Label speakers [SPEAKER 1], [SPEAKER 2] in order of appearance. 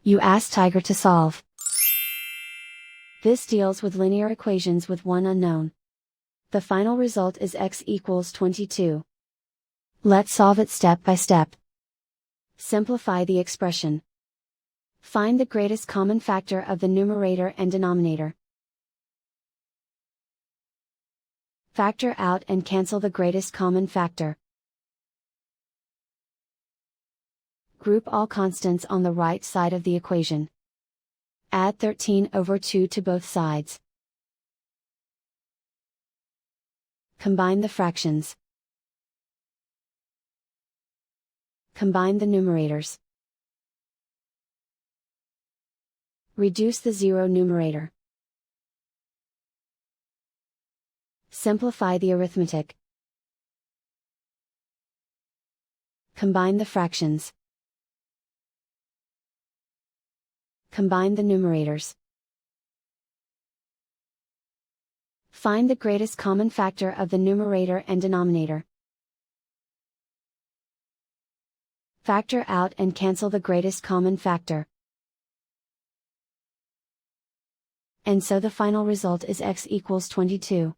[SPEAKER 1] You ask Tiger to solve. This deals with linear equations with one unknown. The final result is x equals 22. Let's solve it step by step. Simplify the expression. Find the greatest common factor of the numerator and denominator. Factor out and cancel the greatest common factor. Group all constants on the right side of the equation. Add 13/2 to both sides. Combine the fractions. Combine the numerators. Reduce the zero numerator. Simplify the arithmetic. Combine the fractions. Combine the numerators. Find the greatest common factor of the numerator and denominator. Factor out and cancel the greatest common factor. And so the final result is x equals 22.